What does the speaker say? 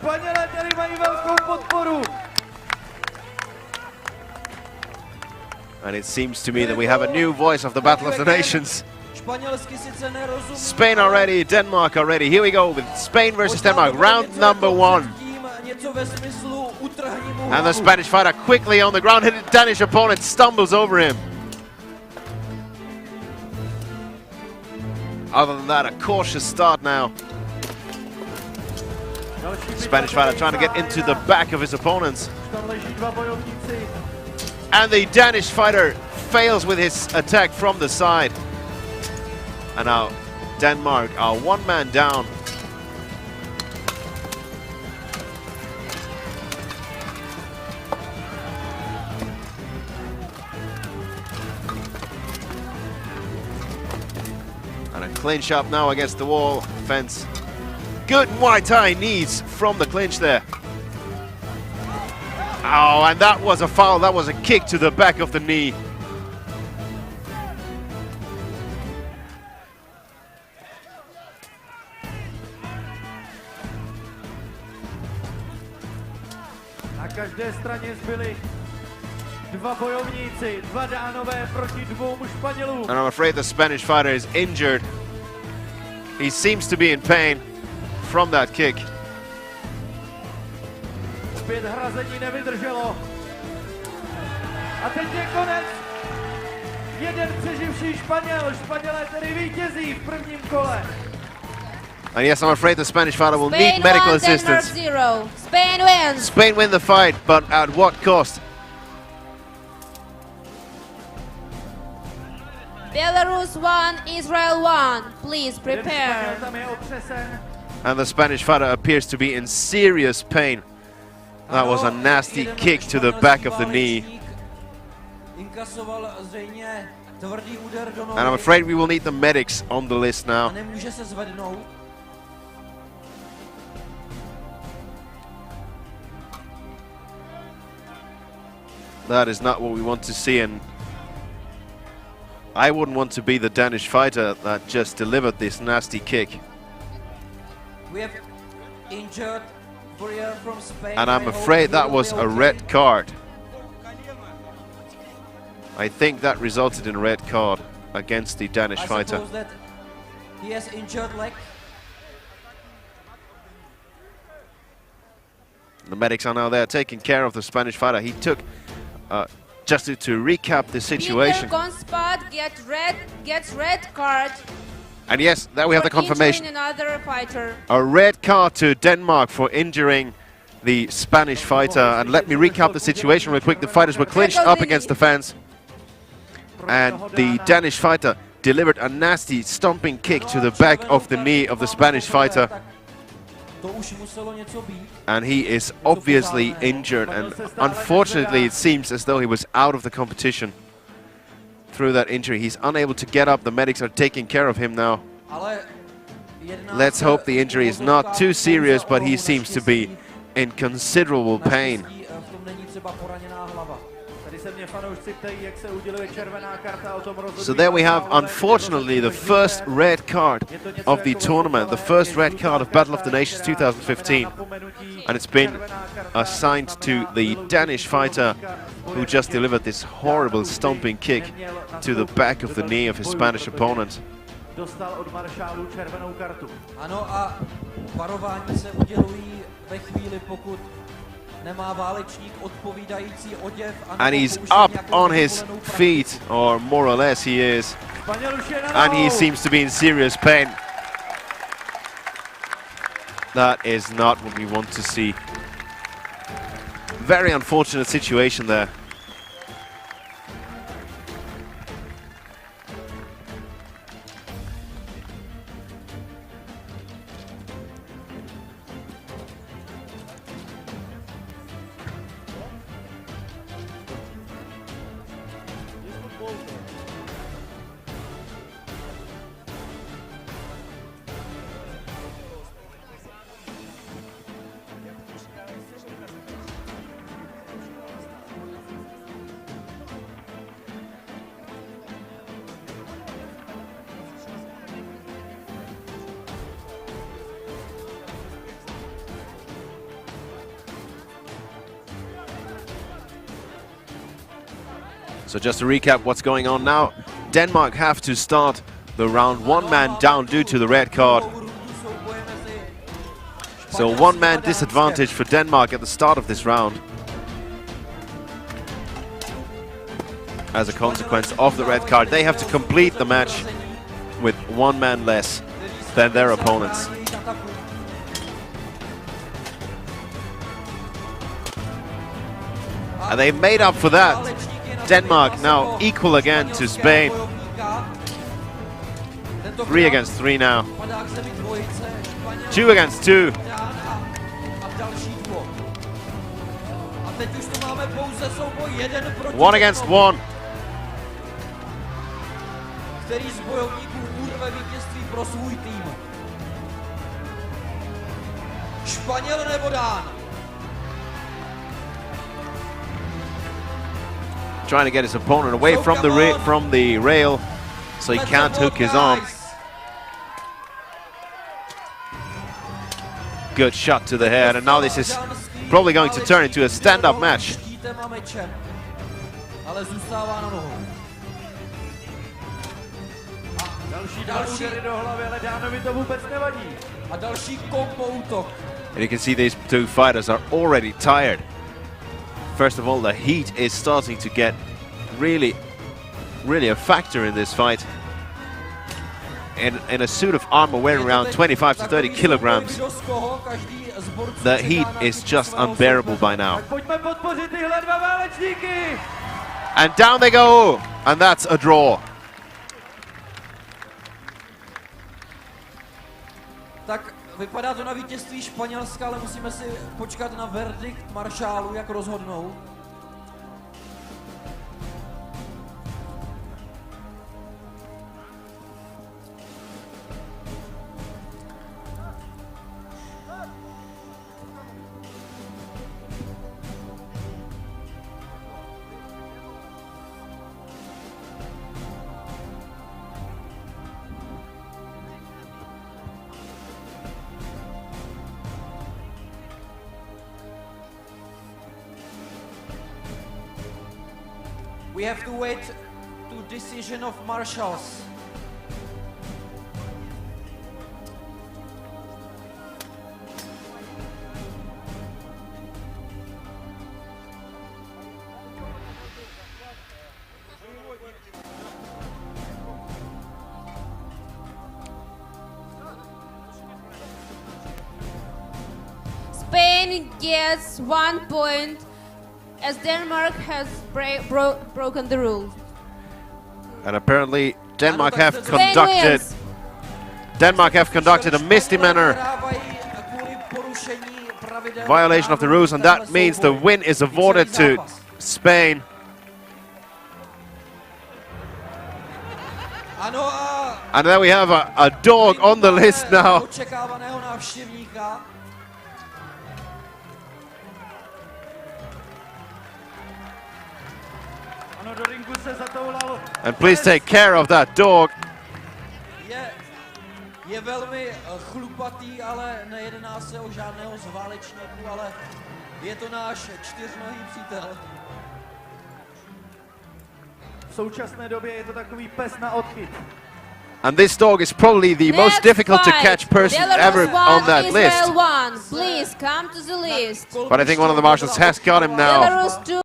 Španělé tady mají velkou podporu. And it seems to me that we have a new voice of the Battle of the Nations. Spain are ready, Denmark are ready. Here we go with Spain versus Denmark, round number 1. And the Spanish fighter quickly on the ground, his Danish opponent stumbles over him. Other than that, a cautious start now. Spanish fighter trying to get into the back of his opponents. And the Danish fighter fails with his attack from the side. And now Denmark are one man down. And a clinch up now against the wall fence. Good Muay Thai knees from the clinch there. Oh, and that was a foul. That was a kick to the back of the knee. Na každé straně zbyli dva bojovníci, dva Dánové proti dvou Španělům. And I'm afraid the Spanish fighter is injured. He seems to be in pain from that kick. Opět hrazení nevydrželo. A teď je konec. Jeden přeživší Španěl. Španělé tedy vítězí v prvním kole. And yes, I'm afraid the Spanish fighter will need medical assistance. Spain wins. Spain win the fight, but at what cost? Belarus won, Israel won. Please prepare. And the Spanish fighter appears to be in serious pain. That was a nasty kick to the back of the knee. And I'm afraid we will need the medics on the list now. That is not what we want to see, and I wouldn't want to be the Danish fighter that just delivered this nasty kick. We have injured warrior from Spain. And I'm afraid that was a red card. I think that resulted in a red card against the Danish fighter. That he has injured leg. The medics are now there taking care of the Spanish fighter. He took, just to recap the situation. Peter Gonspad gets red card. And yes, there we have the confirmation. Another fighter. A red card to Denmark for injuring the Spanish fighter. And let me recap the situation real quick. The fighters were clinched up against the fence. And the Danish fighter delivered a nasty stomping kick to the back of the knee of the Spanish fighter. And he is obviously injured, and unfortunately it seems as though he was out of the competition through that injury. He's unable to get up. The medics are taking care of him now. Let's hope the injury is not too serious, but he seems to be in considerable pain. So there we have, unfortunately, the first red card of the tournament, the first red card of Battle of the Nations 2015. And it's been assigned to the Danish fighter who just delivered this horrible stomping kick to the back of the knee of his Spanish opponent. Ano, a varování se udělují ve chvíli, pokud nemá válečník odpovídající oděv. And he's up on his feet, or more or less he is. And he seems to be in serious pain. That is not what we want to see. Very unfortunate situation there. So just to recap what's going on now, Denmark have to start the round one man down due to the red card. So one man disadvantage for Denmark at the start of this round as a consequence of the red card. They have to complete the match with one man less than their opponents. And they've made up for that. Denmark now equal again to Spain. 3 against 3 now. 2 against 2. One against 1. Který z bojovníků urve vítězství pro svůj tým? Španěl nebo Dán? Trying to get his opponent away from the rail so he can't hook his arm. Good shot to the head, and now this is probably going to turn into a stand-up match. Ale zůstává na nohou. Další údery do hlavy, ale Dánovi to vůbec nevadí. A další kombo útok. And you can see these two fighters are already tired. First of all, the heat is starting to get really a factor in this fight. In a suit of armor weighing around 25 to 30 kilograms, the heat is just unbearable by now. Pojďme podpořit tyhle dva válečníky. And down they go, and that's a draw. Tak vypadá to na vítězství Španělska, ale musíme si počkat na verdikt maršálů, jak rozhodnou. We have to wait to decision of marshals. Spain gets 1 point as Denmark has broken the rules. And apparently Denmark have Spain conducted wins. a misdemeanor violation of the rules, and that means the win is awarded to Spain. And then we have a dog on the list now. And please take care of that dog. Je velmi chlupatý, ale nejedná se o žádného z válečníků, ale je to náš čtyřnohý přítel. V současné době je to takový pes na odchyt. And this dog is probably the most difficult to catch person ever on that list. Israel 1. Please come to the list. But I think one of the marshals has got him now. Belarus 2.